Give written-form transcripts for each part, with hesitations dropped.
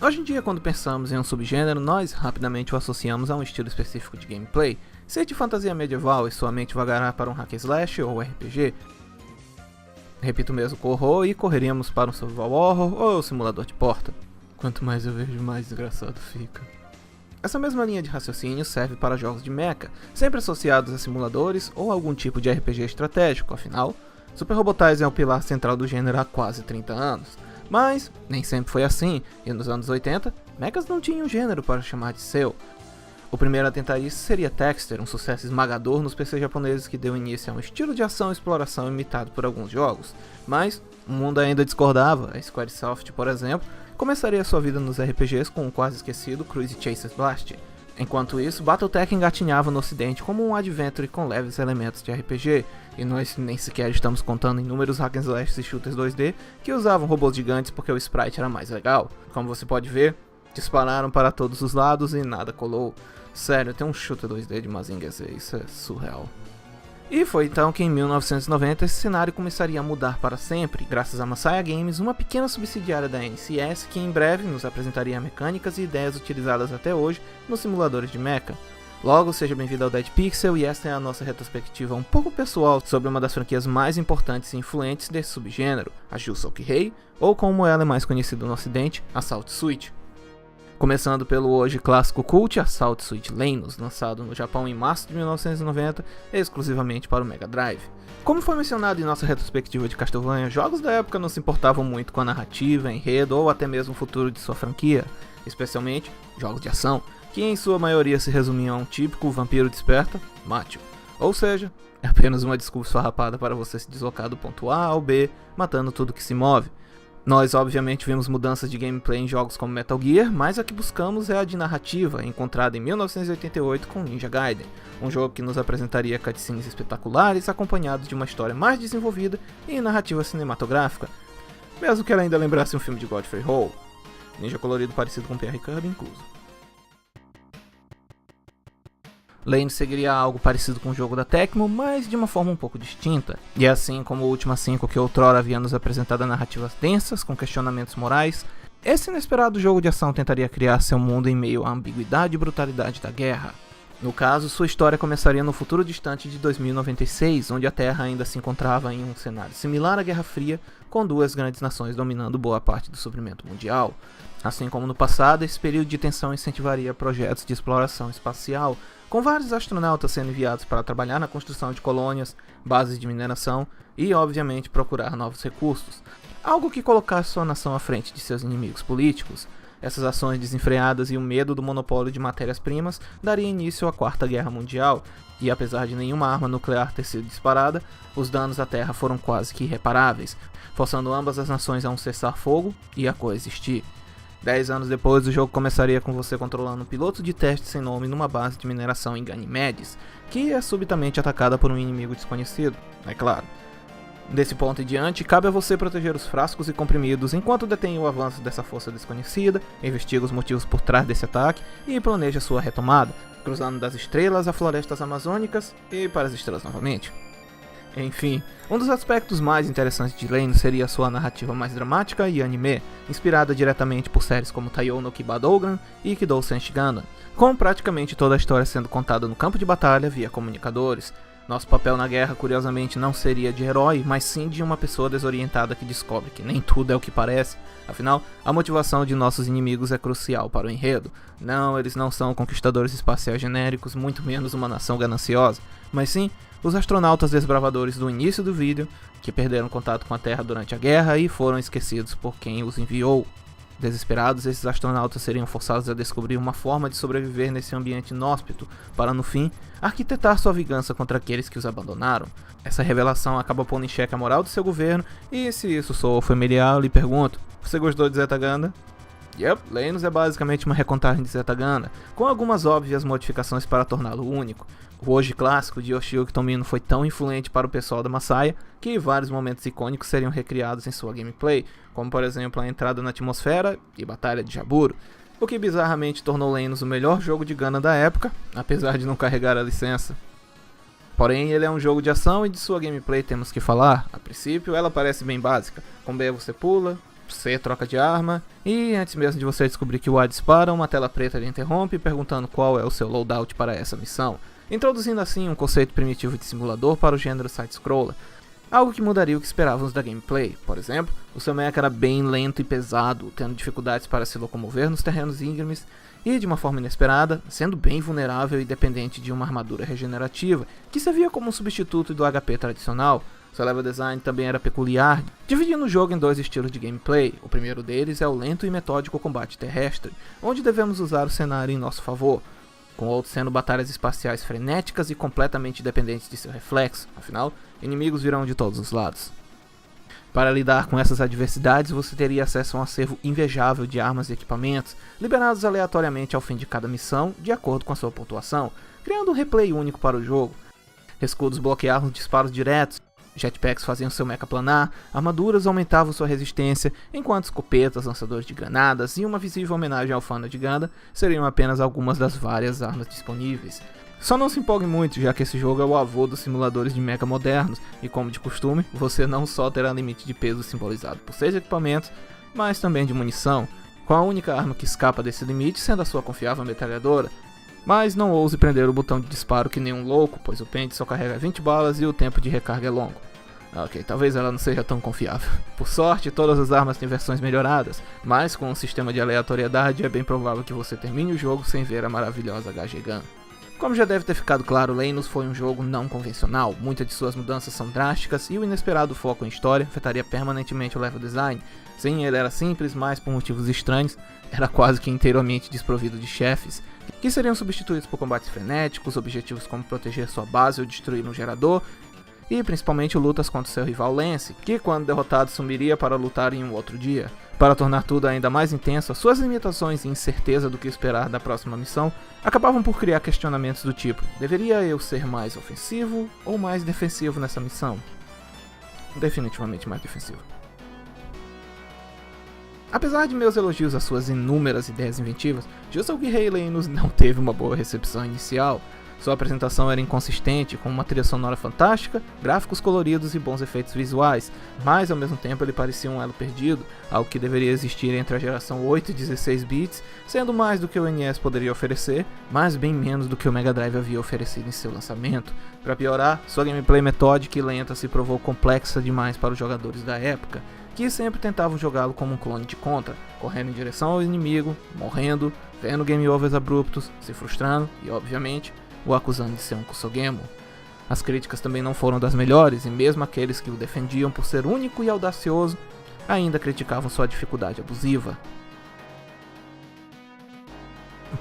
Hoje em dia, quando pensamos em um subgênero, nós rapidamente o associamos a um estilo específico de gameplay, seja de fantasia medieval e sua mente vagará para um hack and slash ou RPG. Repito mesmo com horror e correríamos para um survival horror ou simulador de porta. Quanto mais eu vejo, mais desgraçado fica. Essa mesma linha de raciocínio serve para jogos de mecha, sempre associados a simuladores ou algum tipo de RPG estratégico, afinal, Super Robotize é o pilar central do gênero há quase 30 anos. Mas nem sempre foi assim, e nos anos 80, mechas não tinham gênero para chamar de seu. O primeiro a tentar isso seria Texter, um sucesso esmagador nos PCs japoneses que deu início a um estilo de ação e exploração imitado por alguns jogos. Mas o mundo ainda discordava, a Squaresoft, por exemplo, começaria sua vida nos RPGs com o quase esquecido Cruise Chasers Blast. Enquanto isso, Battletech engatinhava no ocidente como um adventure com leves elementos de RPG, e nós nem sequer estamos contando inúmeros hack and slash e shooters 2D que usavam robôs gigantes porque o sprite era mais legal. Como você pode ver, dispararam para todos os lados e nada colou. Sério, tem um shooter 2D de Mazinger Z, isso é surreal. E foi então que em 1990 esse cenário começaria a mudar para sempre, graças a Masaya Games, uma pequena subsidiária da NCS que em breve nos apresentaria mecânicas e ideias utilizadas até hoje nos simuladores de mecha. Logo, seja bem-vindo ao Dead Pixel e esta é a nossa retrospectiva um pouco pessoal sobre uma das franquias mais importantes e influentes desse subgênero, a Jusou Kihei, ou como ela é mais conhecida no ocidente, Assault Suite. Começando pelo hoje clássico cult Assault Suite Lennos, lançado no Japão em março de 1990, exclusivamente para o Mega Drive. Como foi mencionado em nossa retrospectiva de Castlevania, jogos da época não se importavam muito com a narrativa, enredo ou até mesmo o futuro de sua franquia, especialmente jogos de ação, que em sua maioria se resumiam a um típico vampiro desperta, mate-o. Ou seja, é apenas uma desculpa esfarrapada para você se deslocar do ponto A ao B, matando tudo que se move. Nós obviamente vimos mudanças de gameplay em jogos como Metal Gear, mas a que buscamos é a de narrativa, encontrada em 1988 com Ninja Gaiden, um jogo que nos apresentaria cutscenes espetaculares acompanhados de uma história mais desenvolvida e narrativa cinematográfica, mesmo que ela ainda lembrasse um filme de Godfrey Hall, ninja colorido parecido com Pierre Kirby incluso. Lane seguiria algo parecido com o jogo da Tecmo, mas de uma forma um pouco distinta. E assim como o Ultima 5 que outrora havia nos apresentado narrativas densas, com questionamentos morais, esse inesperado jogo de ação tentaria criar seu mundo em meio à ambiguidade e brutalidade da guerra. No caso, sua história começaria no futuro distante de 2096, onde a Terra ainda se encontrava em um cenário similar à Guerra Fria, com duas grandes nações dominando boa parte do suprimento mundial. Assim como no passado, esse período de tensão incentivaria projetos de exploração espacial, com vários astronautas sendo enviados para trabalhar na construção de colônias, bases de mineração e, obviamente, procurar novos recursos. Algo que colocasse sua nação à frente de seus inimigos políticos. Essas ações desenfreadas e o medo do monopólio de matérias-primas daria início à Quarta Guerra Mundial, e apesar de nenhuma arma nuclear ter sido disparada, os danos à Terra foram quase que irreparáveis, forçando ambas as nações a um cessar-fogo e a coexistir. 10 anos depois, o jogo começaria com você controlando um piloto de teste sem nome numa base de mineração em Ganymedes, que é subitamente atacada por um inimigo desconhecido, é claro. Desse ponto em diante, cabe a você proteger os frascos e comprimidos enquanto detém o avanço dessa força desconhecida, investiga os motivos por trás desse ataque e planeja sua retomada, cruzando das estrelas a florestas amazônicas e para as estrelas novamente. Enfim, um dos aspectos mais interessantes de Lane seria sua narrativa mais dramática e anime, inspirada diretamente por séries como Taiyo no Kibadougan e Kidou Senshi Gundam, com praticamente toda a história sendo contada no campo de batalha via comunicadores. Nosso papel na guerra, curiosamente, não seria de herói, mas sim de uma pessoa desorientada que descobre que nem tudo é o que parece. Afinal, a motivação de nossos inimigos é crucial para o enredo. Não, eles não são conquistadores espaciais genéricos, muito menos uma nação gananciosa, mas sim os astronautas desbravadores do início do vídeo, que perderam contato com a Terra durante a guerra e foram esquecidos por quem os enviou. Desesperados, esses astronautas seriam forçados a descobrir uma forma de sobreviver nesse ambiente inóspito, para no fim, arquitetar sua vingança contra aqueles que os abandonaram. Essa revelação acaba pondo em xeque a moral do seu governo, e se isso soou familiar, eu lhe pergunto, você gostou de Zeta Gundam? Yep, Lennos é basicamente uma recontagem de Zeta Gundam, com algumas óbvias modificações para torná-lo único. O hoje clássico de Yoshiyuki Tomino foi tão influente para o pessoal da Masaya que vários momentos icônicos seriam recriados em sua gameplay, como por exemplo a entrada na atmosfera e batalha de Jaburo, o que bizarramente tornou Lennos o melhor jogo de Gundam da época, apesar de não carregar a licença. Porém, ele é um jogo de ação e de sua gameplay temos que falar. A princípio, ela parece bem básica. Com B você pula, C troca de arma, e antes mesmo de você descobrir que o A dispara, uma tela preta lhe interrompe perguntando qual é o seu loadout para essa missão, introduzindo assim um conceito primitivo de simulador para o gênero side-scroller, algo que mudaria o que esperávamos da gameplay. Por exemplo, o seu mecha era bem lento e pesado, tendo dificuldades para se locomover nos terrenos íngremes e, de uma forma inesperada, sendo bem vulnerável e dependente de uma armadura regenerativa, que servia como um substituto do HP tradicional. Seu level design também era peculiar, dividindo o jogo em dois estilos de gameplay. O primeiro deles é o lento e metódico combate terrestre, onde devemos usar o cenário em nosso favor, com outros sendo batalhas espaciais frenéticas e completamente dependentes de seu reflexo, afinal, inimigos virão de todos os lados. Para lidar com essas adversidades, você teria acesso a um acervo invejável de armas e equipamentos, liberados aleatoriamente ao fim de cada missão, de acordo com a sua pontuação, criando um replay único para o jogo. Escudos bloqueavam disparos diretos, jetpacks faziam seu mecha planar, armaduras aumentavam sua resistência, enquanto escopetas, lançadores de granadas e uma visível homenagem ao Fana de Ganda seriam apenas algumas das várias armas disponíveis. Só não se empolgue muito, já que esse jogo é o avô dos simuladores de mecha modernos, e como de costume, você não só terá limite de peso simbolizado por 6 equipamentos, mas também de munição, com a única arma que escapa desse limite sendo a sua confiável metralhadora. Mas não ouse prender o botão de disparo que nem um louco, pois o pente só carrega 20 balas e o tempo de recarga é longo. Ok, talvez ela não seja tão confiável. Por sorte, todas as armas têm versões melhoradas, mas com um sistema de aleatoriedade é bem provável que você termine o jogo sem ver a maravilhosa HG Gun. Como já deve ter ficado claro, Lenus foi um jogo não convencional, muitas de suas mudanças são drásticas e o inesperado foco em história afetaria permanentemente o level design. Sim, ele era simples, mas por motivos estranhos, era quase que inteiramente desprovido de chefes, que seriam substituídos por combates frenéticos, objetivos como proteger sua base ou destruir um gerador, e principalmente lutas contra seu rival Lance, que quando derrotado sumiria para lutar em um outro dia. Para tornar tudo ainda mais intenso, suas limitações e incerteza do que esperar da próxima missão acabavam por criar questionamentos do tipo: deveria eu ser mais ofensivo ou mais defensivo nessa missão? Definitivamente mais defensivo. Apesar de meus elogios às suas inúmeras ideias inventivas, Juscelguirrei Lenus não teve uma boa recepção inicial. Sua apresentação era inconsistente, com uma trilha sonora fantástica, gráficos coloridos e bons efeitos visuais, mas ao mesmo tempo ele parecia um elo perdido, algo que deveria existir entre a geração 8 e 16 bits, sendo mais do que o NES poderia oferecer, mas bem menos do que o Mega Drive havia oferecido em seu lançamento. Para piorar, sua gameplay metódica e lenta se provou complexa demais para os jogadores da época, que sempre tentavam jogá-lo como um clone de Contra, correndo em direção ao inimigo, morrendo, vendo game overs abruptos, se frustrando e, obviamente, o acusando de ser um Kusogemo. As críticas também não foram das melhores, e mesmo aqueles que o defendiam por ser único e audacioso, ainda criticavam sua dificuldade abusiva.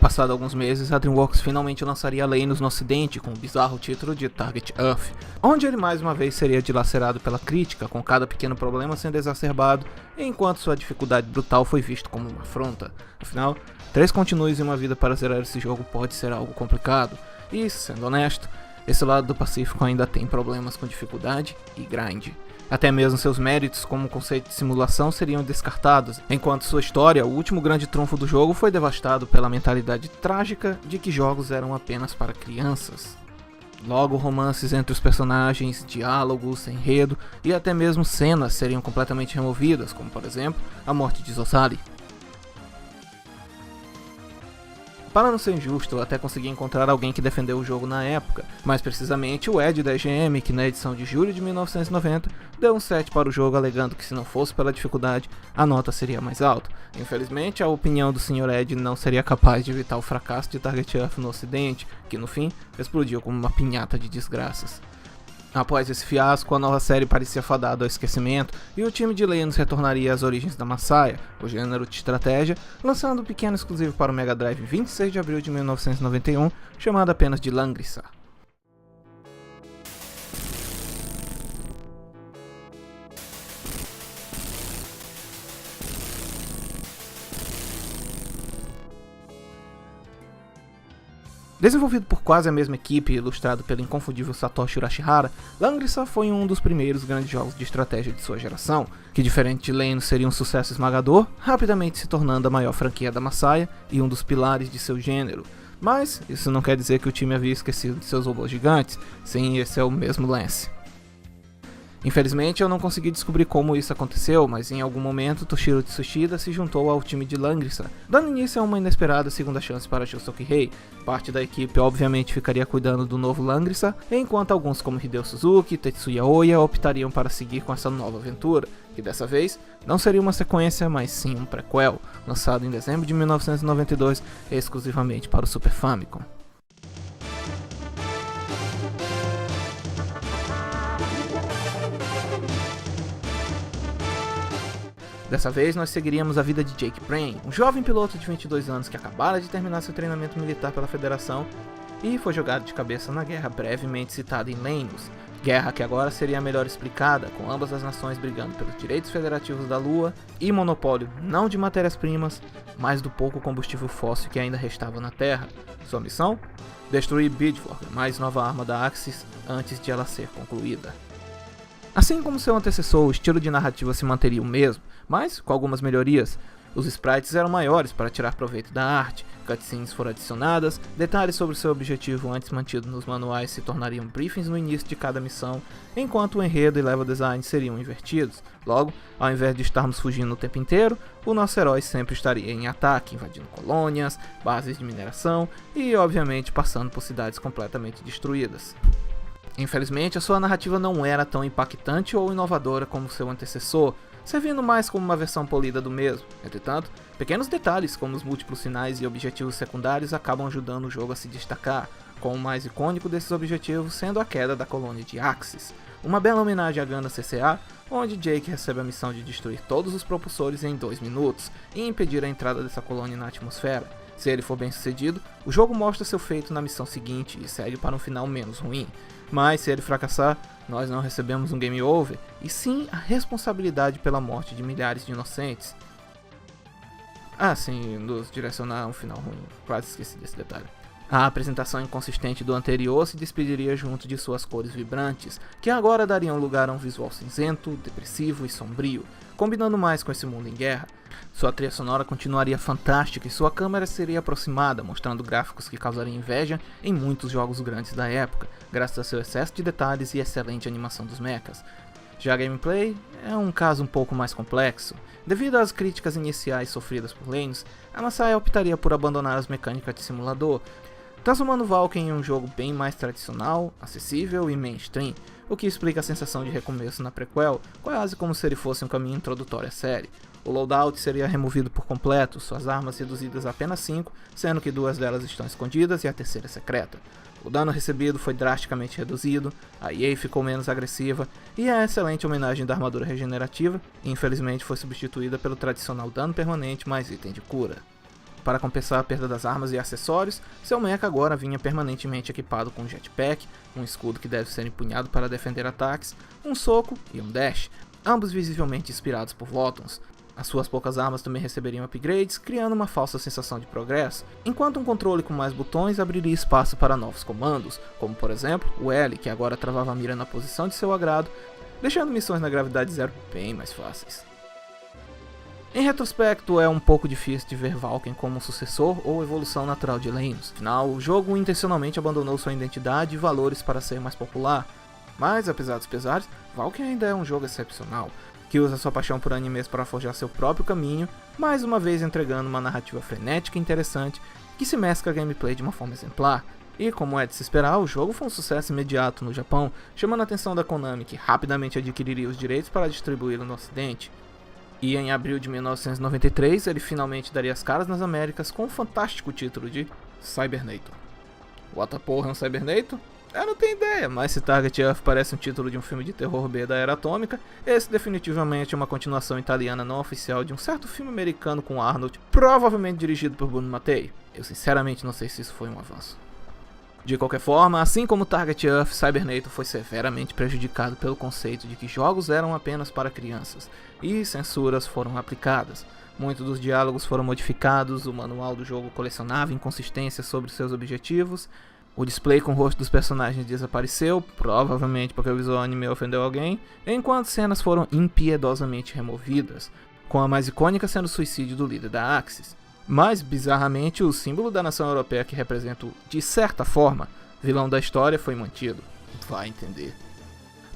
Passado alguns meses, a DreamWorks finalmente lançaria Lenus no ocidente com o bizarro título de Target Earth, onde ele mais uma vez seria dilacerado pela crítica, com cada pequeno problema sendo exacerbado, enquanto sua dificuldade brutal foi vista como uma afronta. Afinal, 3 continues e uma vida para zerar esse jogo pode ser algo complicado, e, sendo honesto, esse lado do Pacífico ainda tem problemas com dificuldade e grind. Até mesmo seus méritos como conceito de simulação seriam descartados, enquanto sua história, o último grande trunfo do jogo, foi devastado pela mentalidade trágica de que jogos eram apenas para crianças. Logo, romances entre os personagens, diálogos, enredo e até mesmo cenas seriam completamente removidas, como por exemplo, a morte de Zosari. Para não ser injusto, eu até consegui encontrar alguém que defendeu o jogo na época, mais precisamente o Ed da EGM, que na edição de julho de 1990 deu um 7 para o jogo, alegando que se não fosse pela dificuldade, a nota seria mais alta. Infelizmente, a opinião do Sr. Ed não seria capaz de evitar o fracasso de Target Earth no ocidente, que no fim explodiu como uma pinhata de desgraças. Após esse fiasco, a nova série parecia fadada ao esquecimento e o time de Lenus retornaria às origens da Masaya, o gênero de estratégia, lançando um pequeno exclusivo para o Mega Drive em 26 de abril de 1991, chamado apenas de Langrissa. Desenvolvido por quase a mesma equipe e ilustrado pelo inconfundível Satoshi Urashihara, Langrissa foi um dos primeiros grandes jogos de estratégia de sua geração, que diferente de Lenus seria um sucesso esmagador, rapidamente se tornando a maior franquia da Masaya e um dos pilares de seu gênero. Mas isso não quer dizer que o time havia esquecido de seus robôs gigantes, sim, esse é o mesmo Lance. Infelizmente eu não consegui descobrir como isso aconteceu, mas em algum momento Toshiro Tsuchida se juntou ao time de Langrisa, dando início a uma inesperada segunda chance para Shusuke Rei. Parte da equipe obviamente ficaria cuidando do novo Langrisa, enquanto alguns como Hideo Suzuki e Tetsuya Oya optariam para seguir com essa nova aventura, que dessa vez não seria uma sequência, mas sim um prequel, lançado em dezembro de 1992 exclusivamente para o Super Famicom. Dessa vez nós seguiríamos a vida de Jake Brain, um jovem piloto de 22 anos que acabara de terminar seu treinamento militar pela Federação e foi jogado de cabeça na guerra brevemente citada em Lennos, guerra que agora seria melhor explicada, com ambas as nações brigando pelos direitos federativos da Lua e monopólio não de matérias-primas, mas do pouco combustível fóssil que ainda restava na Terra. Sua missão? Destruir Bitburger, mais nova arma da Axis, antes de ela ser concluída. Assim como seu antecessor, o estilo de narrativa se manteria o mesmo, mas com algumas melhorias. Os sprites eram maiores para tirar proveito da arte, cutscenes foram adicionadas, detalhes sobre seu objetivo antes mantido nos manuais se tornariam briefings no início de cada missão, enquanto o enredo e level design seriam invertidos. Logo, ao invés de estarmos fugindo o tempo inteiro, o nosso herói sempre estaria em ataque, invadindo colônias, bases de mineração e, obviamente, passando por cidades completamente destruídas. Infelizmente, a sua narrativa não era tão impactante ou inovadora como seu antecessor, servindo mais como uma versão polida do mesmo. Entretanto, pequenos detalhes como os múltiplos sinais e objetivos secundários acabam ajudando o jogo a se destacar, com o mais icônico desses objetivos sendo a queda da colônia de Axis, uma bela homenagem à Gundam CCA, onde Jake recebe a missão de destruir todos os propulsores em 2 minutos e impedir a entrada dessa colônia na atmosfera. Se ele for bem sucedido, o jogo mostra seu feito na missão seguinte e segue para um final menos ruim. Mas se ele fracassar, nós não recebemos um game over, e sim a responsabilidade pela morte de milhares de inocentes. Sim, nos direcionar a um final ruim, quase esqueci desse detalhe. A apresentação inconsistente do anterior se despediria junto de suas cores vibrantes, que agora dariam lugar a um visual cinzento, depressivo e sombrio, combinando mais com esse mundo em guerra. Sua trilha sonora continuaria fantástica e sua câmera seria aproximada, mostrando gráficos que causariam inveja em muitos jogos grandes da época, graças a seu excesso de detalhes e excelente animação dos mechas. Já a gameplay é um caso um pouco mais complexo. Devido às críticas iniciais sofridas por Lennos, a Masaya optaria por abandonar as mecânicas de simulador, transformando Valken em um jogo bem mais tradicional, acessível e mainstream, o que explica a sensação de recomeço na prequel, quase como se ele fosse um caminho introdutório à série. O loadout seria removido por completo, suas armas reduzidas a apenas 5, sendo que 2 delas estão escondidas e a terceira secreta. O dano recebido foi drasticamente reduzido, a EA ficou menos agressiva e a excelente homenagem da armadura regenerativa, infelizmente foi substituída pelo tradicional dano permanente mais item de cura. Para compensar a perda das armas e acessórios, seu mecha agora vinha permanentemente equipado com um jetpack, um escudo que deve ser empunhado para defender ataques, um soco e um dash, ambos visivelmente inspirados por Votons. As suas poucas armas também receberiam upgrades, criando uma falsa sensação de progresso, enquanto um controle com mais botões abriria espaço para novos comandos, como por exemplo o L, que agora travava a mira na posição de seu agrado, deixando missões na gravidade zero bem mais fáceis. Em retrospecto, é um pouco difícil de ver Valken como um sucessor ou evolução natural de Lennos. Afinal, o jogo intencionalmente abandonou sua identidade e valores para ser mais popular, mas apesar dos pesares, Valken ainda é um jogo excepcional, que usa sua paixão por animes para forjar seu próprio caminho, mais uma vez entregando uma narrativa frenética e interessante que se mescla a gameplay de uma forma exemplar. E como é de se esperar, o jogo foi um sucesso imediato no Japão, chamando a atenção da Konami, que rapidamente adquiriria os direitos para distribuí-lo no ocidente. E em abril de 1993, ele finalmente daria as caras nas Américas com o fantástico título de Cybernator. What a porra é um Cybernator? Eu não tenho ideia, mas se Target Earth parece um título de um filme de terror B da Era Atômica, esse definitivamente é uma continuação italiana não oficial de um certo filme americano com Arnold, provavelmente dirigido por Bruno Mattei. Eu sinceramente não sei se isso foi um avanço. De qualquer forma, assim como Target Earth, Cybernator foi severamente prejudicado pelo conceito de que jogos eram apenas para crianças, e censuras foram aplicadas. Muitos dos diálogos foram modificados, o manual do jogo colecionava inconsistências sobre seus objetivos, o display com o rosto dos personagens desapareceu, provavelmente porque o visual anime ofendeu alguém, enquanto cenas foram impiedosamente removidas, com a mais icônica sendo o suicídio do líder da Axis. Mas, bizarramente, o símbolo da nação europeia que representa o, de certa forma, vilão da história foi mantido. Vai entender.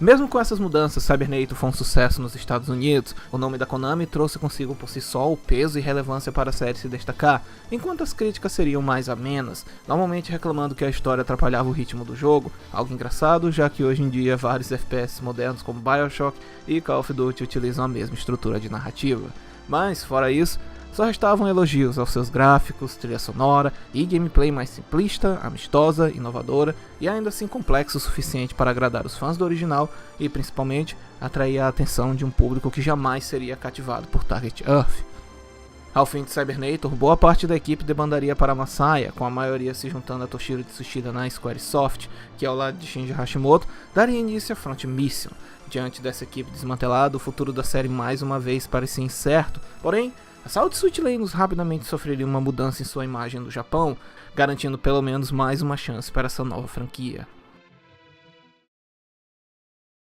Mesmo com essas mudanças, Cybernator foi um sucesso nos Estados Unidos. O nome da Konami trouxe consigo por si só o peso e relevância para a série se destacar, enquanto as críticas seriam mais amenas, normalmente reclamando que a história atrapalhava o ritmo do jogo, algo engraçado já que hoje em dia vários FPS modernos como BioShock e Call of Duty utilizam a mesma estrutura de narrativa. Mas, fora isso, só restavam elogios aos seus gráficos, trilha sonora e gameplay mais simplista, amistosa, inovadora e ainda assim complexo o suficiente para agradar os fãs do original e principalmente atrair a atenção de um público que jamais seria cativado por Target Earth. Ao fim de Cybernator, boa parte da equipe debandaria para Masaya, com a maioria se juntando a Toshiro Tsushida na Squaresoft, que ao lado de Shinji Hashimoto daria início a Front Mission. Diante dessa equipe desmantelada, o futuro da série mais uma vez parecia incerto, porém, Assault Suit Linux rapidamente sofreria uma mudança em sua imagem no Japão, garantindo pelo menos mais uma chance para essa nova franquia.